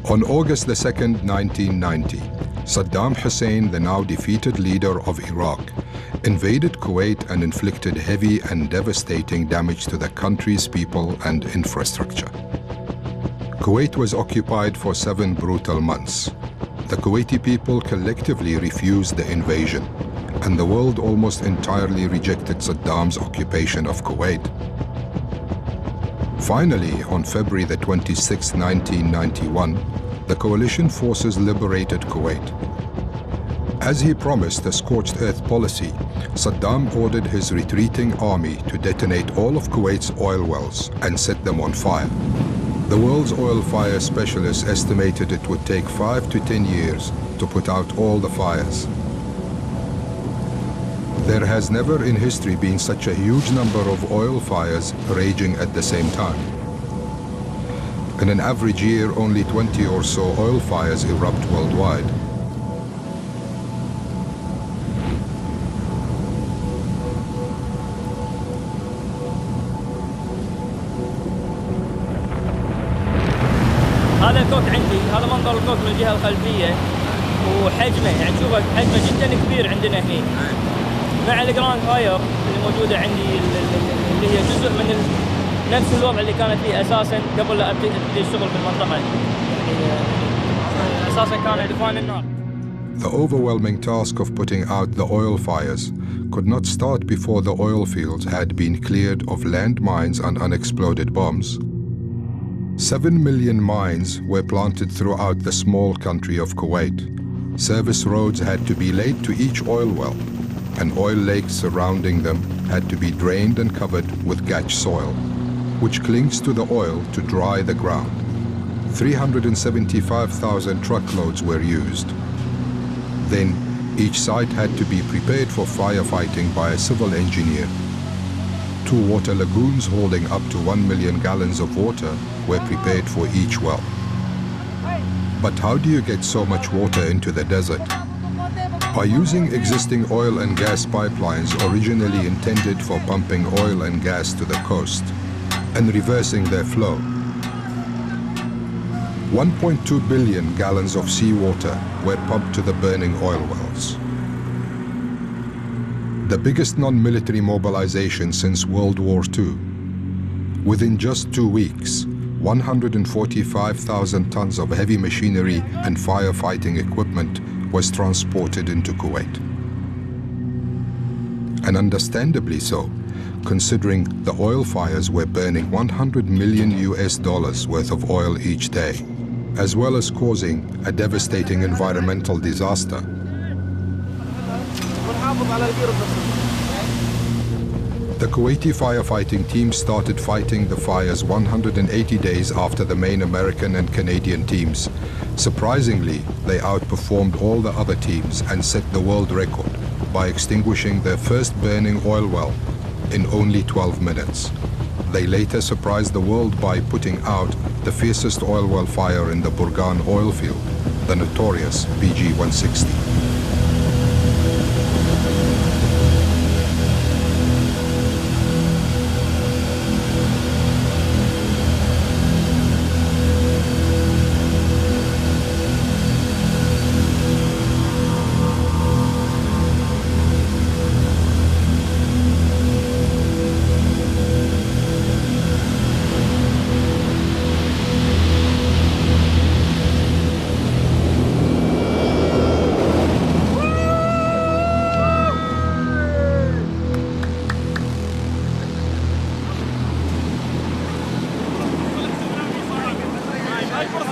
On August the 2nd, 1990, Saddam Hussein, the now defeated leader of Iraq, invaded Kuwait and inflicted heavy and devastating damage to the country's people and infrastructure. Kuwait was occupied for 7 brutal months. The Kuwaiti people collectively refused the invasion, and the world almost entirely rejected Saddam's occupation of Kuwait. Finally, on February the 26th, 1991, the coalition forces liberated Kuwait. As he promised a scorched earth policy, Saddam ordered his retreating army to detonate all of Kuwait's oil wells and set them on fire. The world's oil fire specialists estimated it would take 5 to 10 years to put out all the fires. There has never in history been such a huge number of oil fires raging at the same time. In an average year, only 20 or so oil fires erupt worldwide. هذا الكوك عندي، هذا منظر الكوك من الجهة الخلفية وحجمه، يعني شوفه حجمه جدا كبير عندنا هنا. مع الجراوند فاير اللي موجودة عندي اللي هي جزء من نفس الوضع اللي كانت فيه أساساً قبل لا أبتدي الشغل بالمنطقة. يعني أساساً كان إدخال النار. The overwhelming task of putting out the oil fires could not start before the oil fields had been cleared of landmines and unexploded bombs. 7 million mines were planted throughout the small country of Kuwait. Service roads had to be laid to each oil well, and oil lakes surrounding them had to be drained and covered with gatch soil, which clings to the oil to dry the ground. 375,000 truckloads were used. Then, each site had to be prepared for firefighting by a civil engineer. 2 water lagoons holding up to 1 million gallons of water were prepared for each well. But how do you get so much water into the desert? By using existing oil and gas pipelines originally intended for pumping oil and gas to the coast and reversing their flow. 1.2 billion gallons of seawater were pumped to the burning oil wells. The biggest non-military mobilization since World War II. Within just 2 weeks, 145,000 tons of heavy machinery and firefighting equipment was transported into Kuwait. And understandably so, considering the oil fires were burning $100 million worth of oil each day, as well as causing a devastating environmental disaster. The Kuwaiti firefighting team started fighting the fires 180 days after the main American and Canadian teams. Surprisingly, they outperformed all the other teams and set the world record by extinguishing their first burning oil well in only 12 minutes. They later surprised the world by putting out the fiercest oil well fire in the Burgan oil field, the notorious BG-160.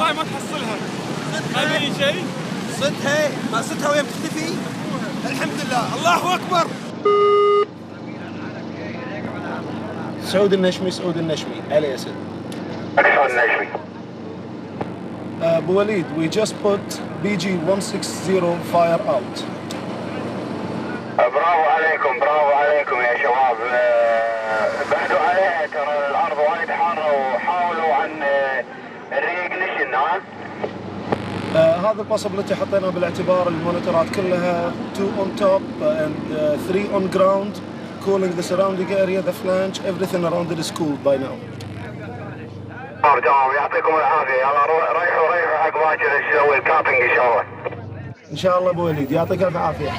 ما تحصلها ما بين شيء صدها ما صدها وين بتختفي الحمد لله الله أكبر. سعود النشمي علي أسد. سعود النشمي. أبو وليد, we just put BG-160 fire out. برافو عليكم يا شباب. بعدوا عليها ترى الأرض وايد حارة وحاولوا عن الريجنيشن. هذا possibility حطينا بالاعتبار. المونيتورات كلها 2 on top and 3 on ground, cooling the surrounding area, the flange, everything around it is cooled by now. تمام يعطيكم العافيه يلا ريحوا حق باكر نسوي الكامبينج ان شاء الله. ان شاء الله ابو وليد يعطيك الف عافيه.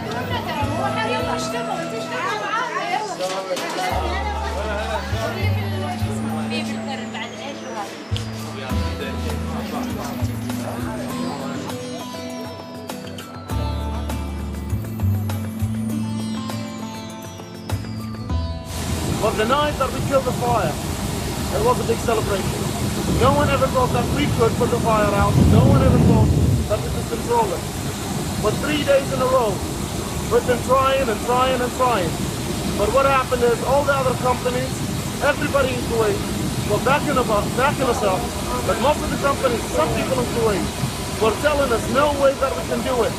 But the night that we killed the fire, it was a big celebration. No one ever thought that we could put the fire out. No one ever thought that we could control it. But 3 days in a row, we've been trying and trying and trying. But what happened is all the other companies, everybody in Kuwait, were backing us up. But most of the companies, some people in Kuwait, were telling us no way that we can do it.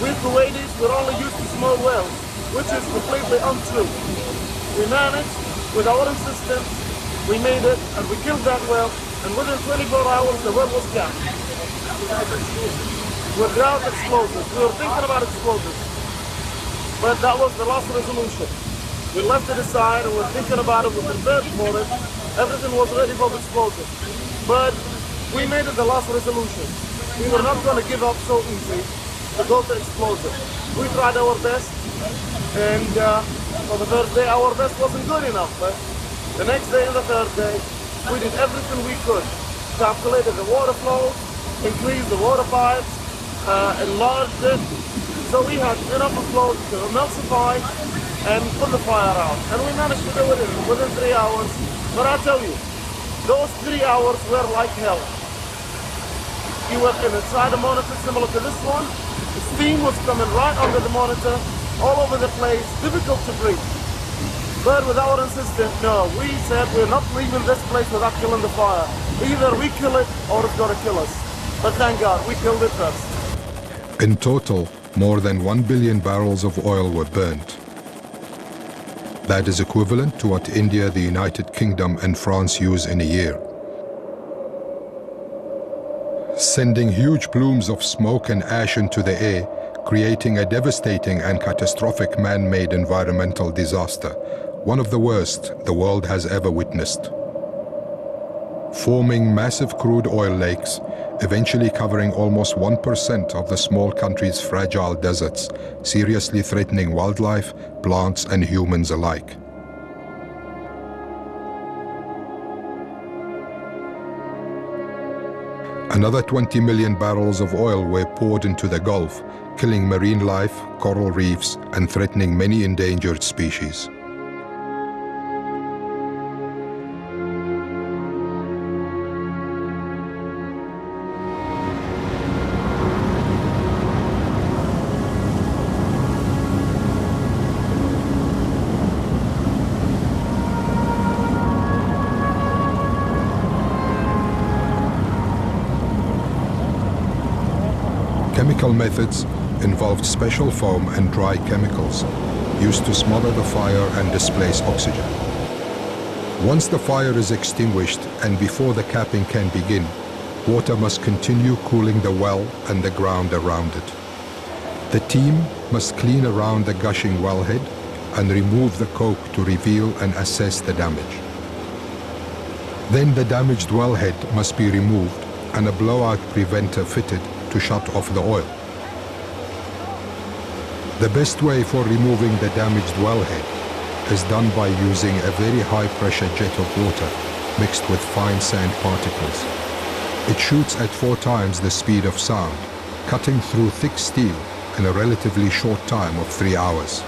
We Kuwaitis, we're only used to small wells, which is completely untrue. We managed, with our insistence, we made it, and we killed that well, and within 24 hours, the well was capped. Without explosives. We were thinking about explosives, but that was the last resolution. We left it aside, and we're thinking about it, we prepared for it, everything was ready for the explosive. But we made it the last resolution. We were not going to give up so easy to go to explosive. We tried our best, and for the first day, our best wasn't good enough. But the next day and the third day, we did everything we could. Calculated the water flow, increased the water pipes, enlarged it, so we had enough flow to emulsify and put the fire out. And we managed to do it within 3 hours. But I tell you, those 3 hours were like hell. You were inside a monitor similar to this one. The steam was coming right under the monitor, all over the place, difficult to breathe. But with our insistence, no, we said we're not leaving this place without killing the fire. Either we kill it or it's going to kill us. But thank God, we killed it first. In total, more than 1 billion barrels of oil were burnt. That is equivalent to what India, the United Kingdom, and France use in a year. Sending huge plumes of smoke and ash into the air, creating a devastating and catastrophic man-made environmental disaster, one of the worst the world has ever witnessed. Forming massive crude oil lakes, eventually covering almost 1% of the small country's fragile deserts, seriously threatening wildlife, plants, and humans alike. Another 20 million barrels of oil were poured into the Gulf, killing marine life, coral reefs, and threatening many endangered species. Chemical methods involved special foam and dry chemicals used to smother the fire and displace oxygen. Once the fire is extinguished and before the capping can begin, water must continue cooling the well and the ground around it. The team must clean around the gushing wellhead and remove the coke to reveal and assess the damage. Then the damaged wellhead must be removed and a blowout preventer fitted to shut off the oil. The best way for removing the damaged wellhead is done by using a very high pressure jet of water mixed with fine sand particles. It shoots at 4 times the speed of sound, cutting through thick steel in a relatively short time of 3 hours.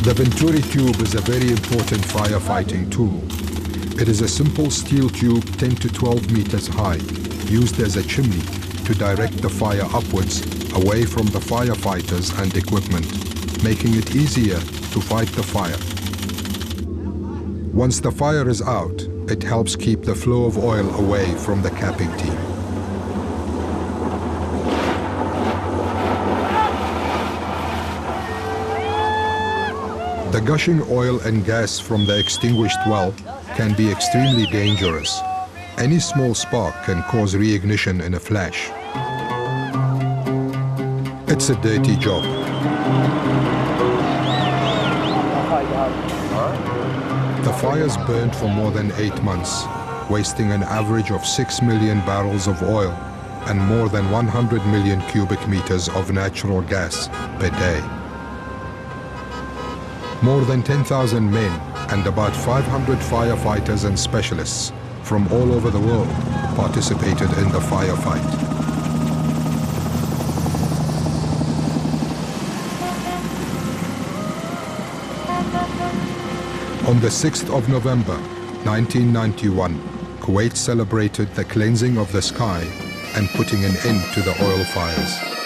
The Venturi tube is a very important firefighting tool. It is a simple steel tube 10 to 12 meters high, used as a chimney to direct the fire upwards, away from the firefighters and equipment, making it easier to fight the fire. Once the fire is out, it helps keep the flow of oil away from the capping team. The gushing oil and gas from the extinguished well can be extremely dangerous. Any small spark can cause reignition in a flash. It's a dirty job. The fires burned for more than 8 months, wasting an average of 6 million barrels of oil and more than 100 million cubic meters of natural gas per day. More than 10,000 men and about 500 firefighters and specialists from all over the world participated in the firefight. On the 6th of November, 1991, Kuwait celebrated the cleansing of the sky and putting an end to the oil fires.